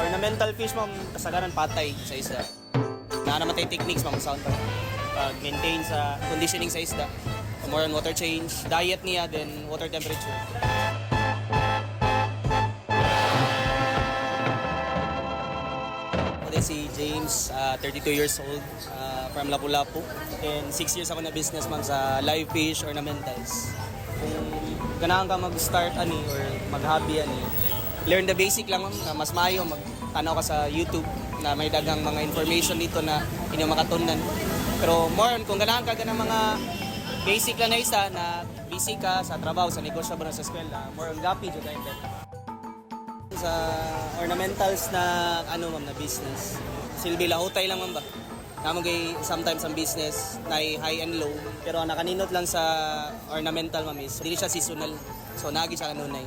ornamental fish ma'am, kasagaran patay sa isda. Naman tayo techniques ma'am sa pag-maintain sa conditioning sa isda. More on water change, diet niya, then water temperature. Si James, 32 years old, from Lapu-Lapu. And 6 years ako na business ma'am sa live fish ornamentals. Kung ganahan ka mag-start or mag-hobby learn the basic lang ma'am, na mas maayo mag-tanaw ka sa YouTube na may dagang mga information dito na inyo makatunan. Pero more on, kung ganahan ka ng mga basic lang na isa na busy ka sa trabaho, sa negosyo ba sa eskwela, more on gapi dyan tayo sa ornamentals na ma'am na business. Silbi lahutay lang ma'am ba? Namagay sometimes ang business na high and low, pero nakaninot lang sa ornamental ma'am is dili siya seasonal. So nagi siya kanunay.